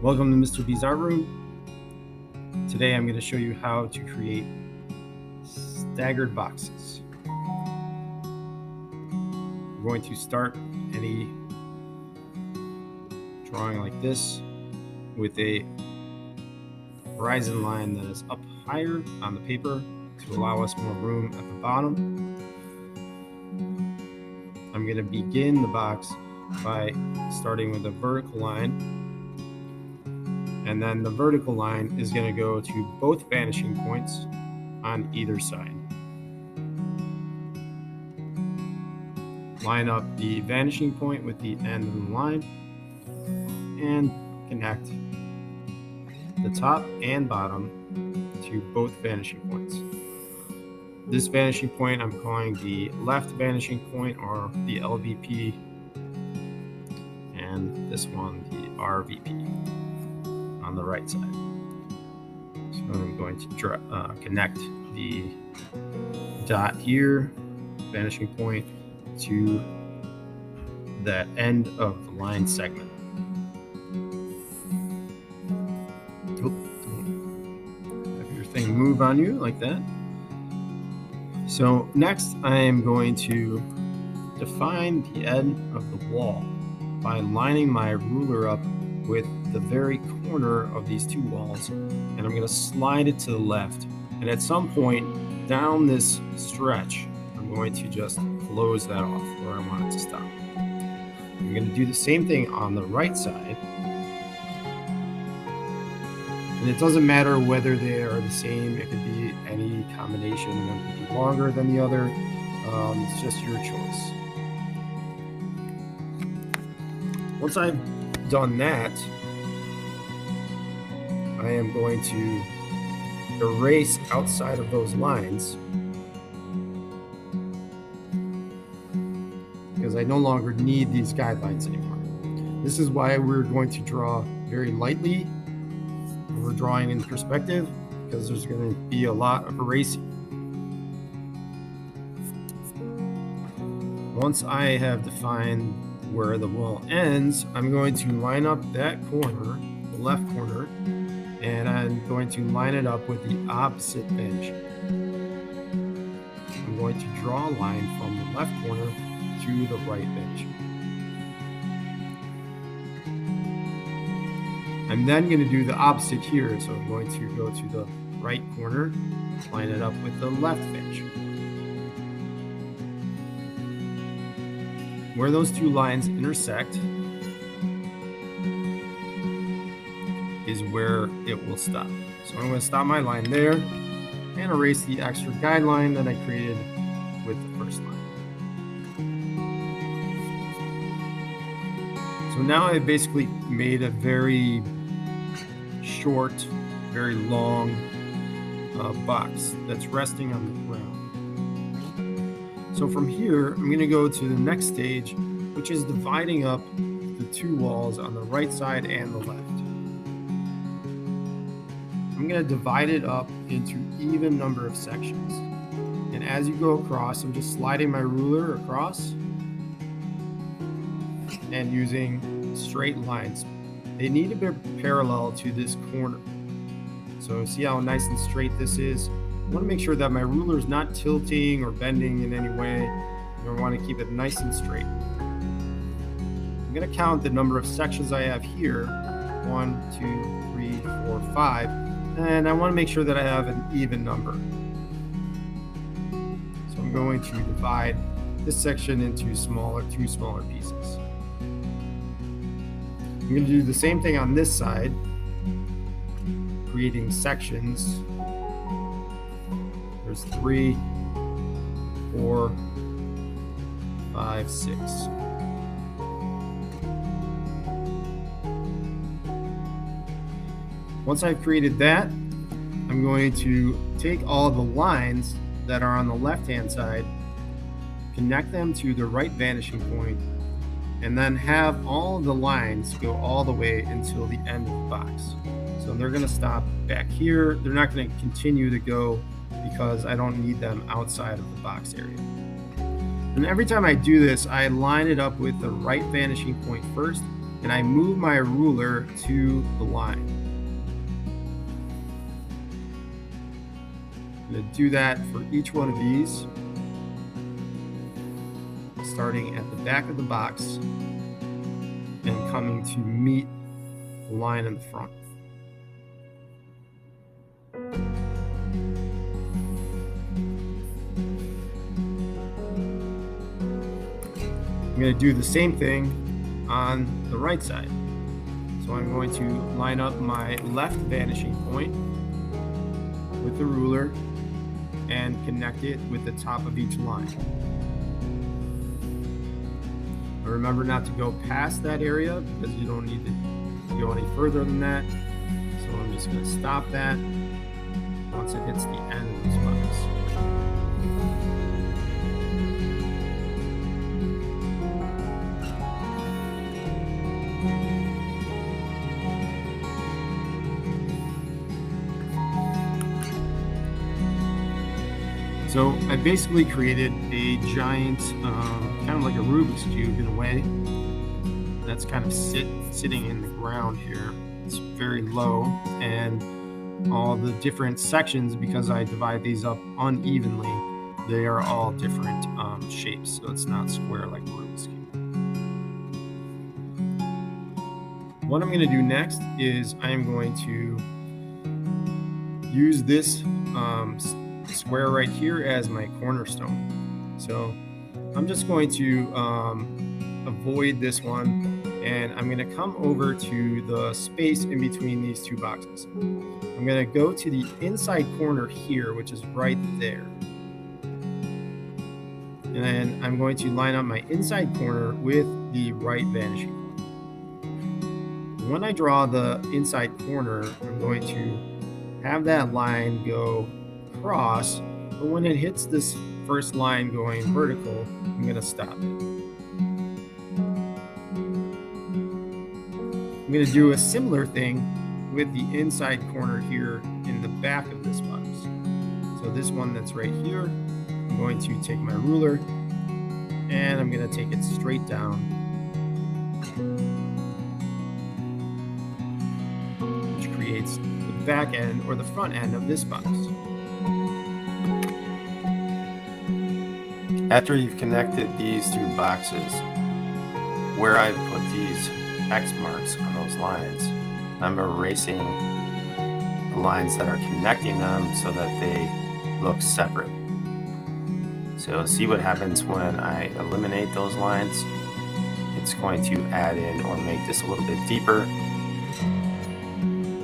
Welcome to Mr. B's Art Room. Today I'm going to show you how to create staggered boxes. We're going to start any drawing like this with a horizon line that is up higher on the paper to allow us more room at the bottom. I'm going to begin the box by starting with a vertical line. And then the vertical line is going to go to both vanishing points on either side. Line up the vanishing point with the end of the line and connect the top and bottom to both vanishing points. This vanishing point I'm calling the left vanishing point, or the LVP, and this one the RVP on the right side. So I'm going to connect the dot here, vanishing point, to that end of the line segment. Have your thing move on you like that. So next I am going to define the end of the wall by lining my ruler up with the very corner of these two walls, and I'm going to slide it to the left, and at some point down this stretch I'm going to just close that off where I want it to stop. I'm going to do the same thing on the right side, and it doesn't matter whether they are the same. It could be any combination. One could be longer than the other. It's just your choice. Once I've done that, I am going to erase outside of those lines because I no longer need these guidelines anymore. This is why we're going to draw very lightly when we're drawing in perspective, because there's going to be a lot of erasing. Once I have defined where the wall ends, I'm going to line up that corner, the left corner, and I'm going to line it up with the opposite vanishing. I'm going to draw a line from the left corner to the right vanishing. I'm then going to do the opposite here, so I'm going to go to the right corner, line it up with the left vanishing. Where those two lines intersect is where it will stop. So I'm going to stop my line there and erase the extra guideline that I created with the first line. So now I've basically made a very short, very long box that's resting on the ground. So from here, I'm going to go to the next stage, which is dividing up the two walls on the right side and the left. I'm going to divide it up into even number of sections. And as you go across, I'm just sliding my ruler across and using straight lines. They need to be parallel to this corner. So see how nice and straight this is? I want to make sure that my ruler is not tilting or bending in any way. I want to keep it nice and straight. I'm going to count the number of sections I have here. 1, 2, 3, 4, 5. And I want to make sure that I have an even number. So I'm going to divide this section into two smaller pieces. I'm going to do the same thing on this side, creating sections. There's 3, 4, 5, 6. Once I've created that, I'm going to take all of the lines that are on the left-hand side, connect them to the right vanishing point, and then have all of the lines go all the way until the end of the box. So they're going to stop back here. They're not going to continue to go because I don't need them outside of the box area. And every time I do this, I line it up with the right vanishing point first, and I move my ruler to the line. I'm going to do that for each one of these, starting at the back of the box and coming to meet the line in the front. I'm going to do the same thing on the right side. So I'm going to line up my left vanishing point with the ruler and connect it with the top of each line. But remember not to go past that area because you don't need to go any further than that. So I'm just going to stop that once it hits the end of this box. So I basically created a giant, kind of like a Rubik's Cube in a way. That's kind of sitting in the ground here. It's very low, and all the different sections, because I divide these up unevenly, they are all different shapes. So it's not square like a Rubik's Cube. What I'm going to do next is I am going to use this square right here as my cornerstone. So I'm just going to avoid this one, and I'm going to come over to the space in between these two boxes. I'm going to go to the inside corner here, which is right there. And then I'm going to line up my inside corner with the right vanishing point. When I draw the inside corner, I'm going to have that line go across, but when it hits this first line going vertical, I'm going to stop it. I'm going to do a similar thing with the inside corner here in the back of this box. So this one that's right here, I'm going to take my ruler and I'm going to take it straight down, which creates the back end or the front end of this box. After you've connected these two boxes, where I put these X marks on those lines, I'm erasing the lines that are connecting them so that they look separate. So see what happens when I eliminate those lines. It's going to add in or make this a little bit deeper.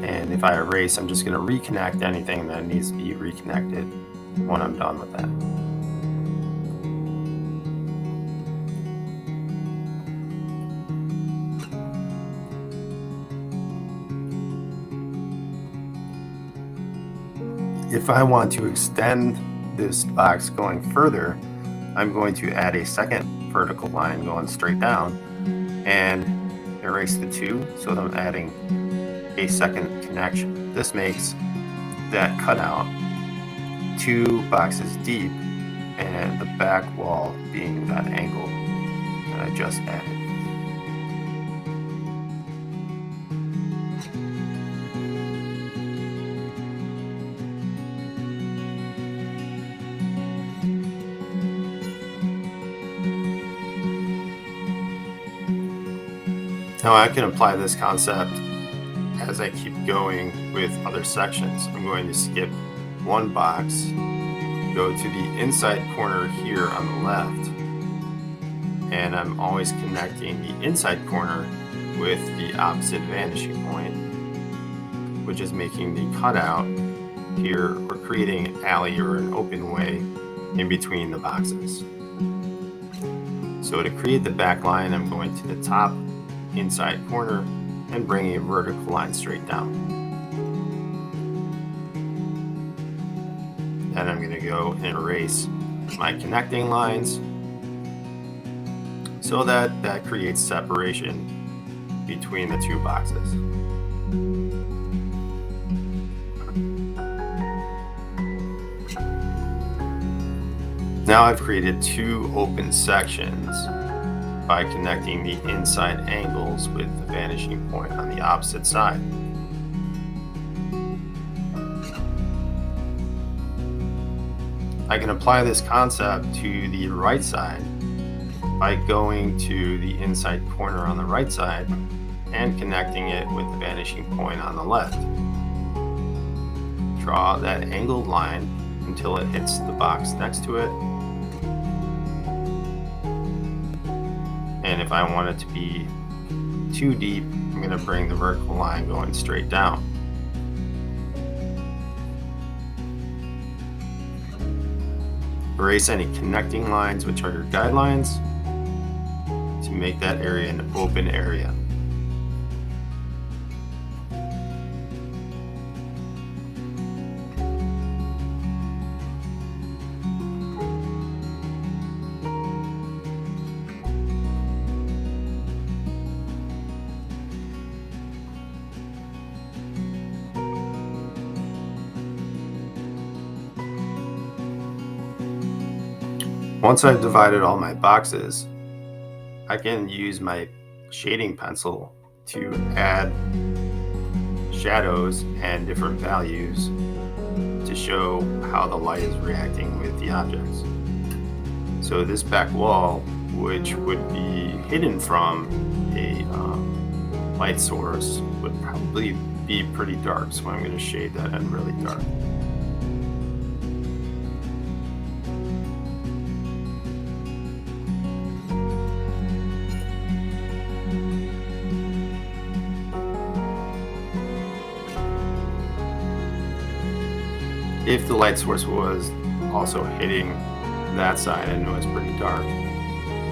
And if I erase, I'm just going to reconnect anything that needs to be reconnected when I'm done with that. If I want to extend this box going further, I'm going to add a second vertical line going straight down and erase the two, so that I'm adding a second connection. This makes that cutout 2 boxes deep, and the back wall being that angle that I just added. Now I can apply this concept as I keep going with other sections. I'm going to skip one box, go to the inside corner here on the left, and I'm always connecting the inside corner with the opposite vanishing point, which is making the cutout here, or creating an alley or an open way in between the boxes. So to create the back line, I'm going to the top inside corner and bring a vertical line straight down. Then I'm going to go and erase my connecting lines so that creates separation between the two boxes. Now I've created two open sections by connecting the inside angles with the vanishing point on the opposite side. I can apply this concept to the right side by going to the inside corner on the right side and connecting it with the vanishing point on the left. Draw that angled line until it hits the box next to it. And if I want it to be too deep, I'm going to bring the vertical line going straight down. Erase any connecting lines, which are your guidelines, to make that area an open area. Once I've divided all my boxes, I can use my shading pencil to add shadows and different values to show how the light is reacting with the objects. So this back wall, which would be hidden from a light source, would probably be pretty dark, so I'm going to shade that in really dark. If the light source was also hitting that side, I know it's pretty dark,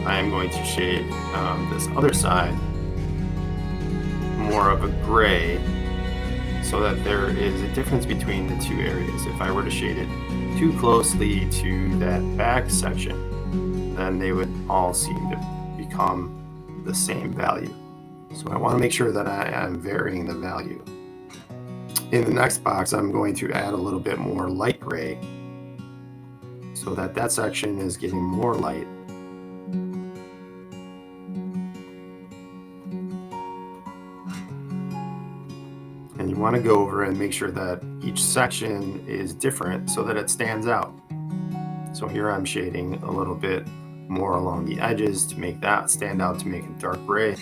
I am going to shade this other side more of a gray so that there is a difference between the two areas. If I were to shade it too closely to that back section, then they would all seem to become the same value. So I want to make sure that I am varying the value. In the next box, I'm going to add a little bit more light gray so that that section is getting more light. And you want to go over and make sure that each section is different so that it stands out. So here I'm shading a little bit more along the edges to make that stand out, to make it dark gray.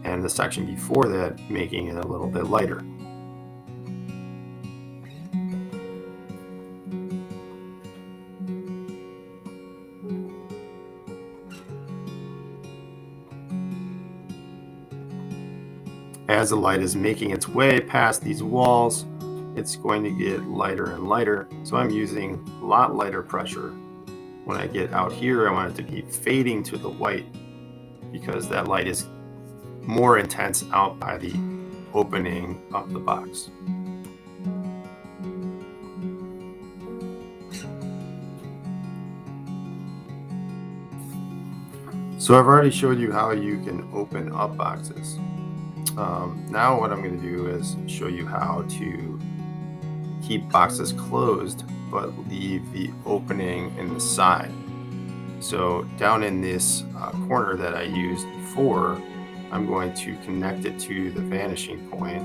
And the section before that, making it a little bit lighter. As the light is making its way past these walls, it's going to get lighter and lighter. So I'm using a lot lighter pressure. When I get out here, I want it to be fading to the white because that light is more intense out by the opening of the box. So I've already showed you how you can open up boxes. Now what I'm going to do is show you how to keep boxes closed but leave the opening in the side. So down in this corner that I used before, I'm going to connect it to the vanishing point,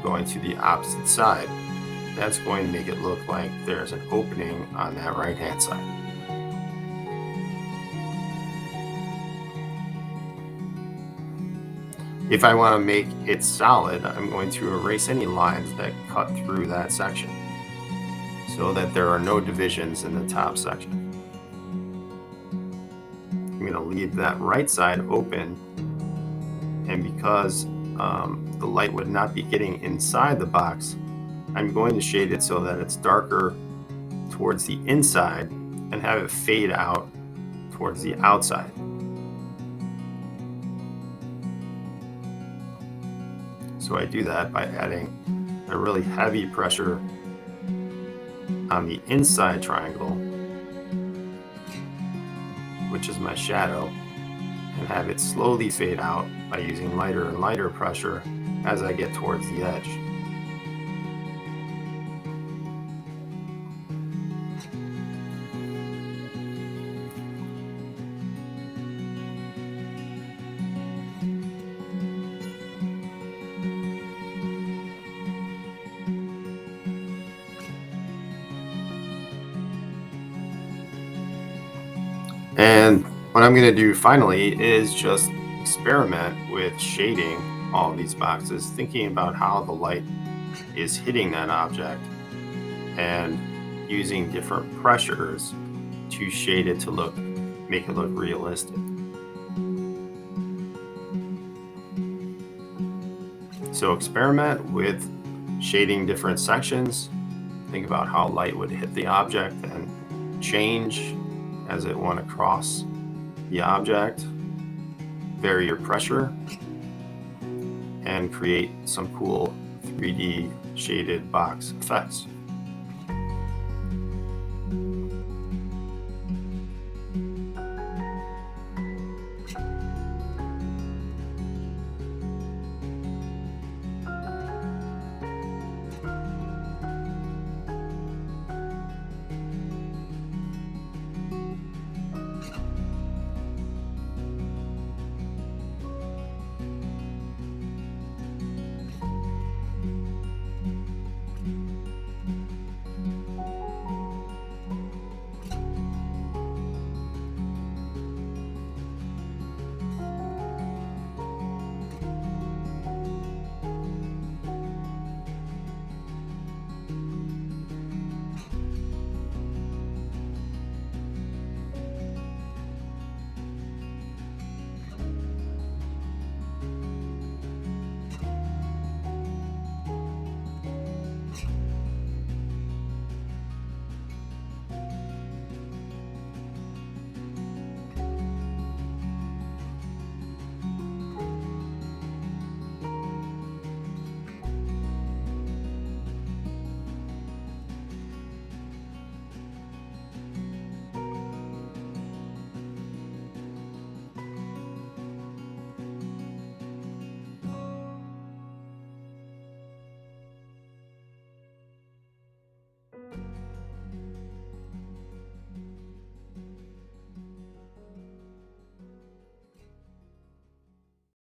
going to the opposite side. That's going to make it look like there's an opening on that right hand side. If I want to make it solid, I'm going to erase any lines that cut through that section so that there are no divisions in the top section. I'm going to leave that right side open, and because the light would not be getting inside the box, I'm going to shade it so that it's darker towards the inside and have it fade out towards the outside. So I do that by adding a really heavy pressure on the inside triangle, which is my shadow, and have it slowly fade out by using lighter and lighter pressure as I get towards the edge. And what I'm going to do finally is just experiment with shading all of these boxes, thinking about how the light is hitting that object and using different pressures to shade it to make it look realistic. So experiment with shading different sections. Think about how light would hit the object and change as it went across the object. Vary your pressure and create some cool 3D shaded box effects.